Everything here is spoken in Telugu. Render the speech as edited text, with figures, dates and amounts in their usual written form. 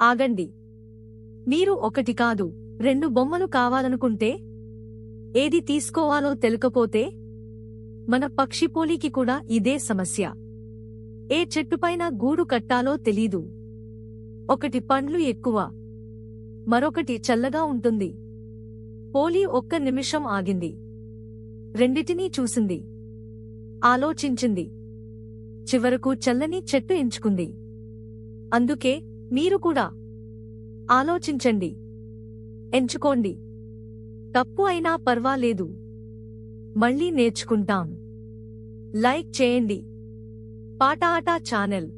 ఆగండి. మీరు ఒకటి కాదు, 2 బొమ్మలు కావాలనుకుంటే? ఏది తీసుకోవాలో తెలుకపోతే? మన పక్షిపోలికి కూడా ఇదే సమస్య. ఏ చెట్టుపైన గూడు కట్టాలో తెలీదు. ఒకటి పండ్లు ఎక్కువ, మరొకటి చల్లగా ఉంటుంది. పోలి ఒక్క నిమిషం ఆగింది. రెండిటినీ చూసింది, ఆలోచించింది. చివరకు చల్లని చెట్టు ఎంచుకుంది. అందుకే మీరు కూడా ఆలోచించండి, ఎంచుకోండి. తప్పు అయినా పర్వాలేదు, మళ్ళీ నేర్చుకుంటాం. లైక్ చేయండి. పాట ఆట ఛానల్.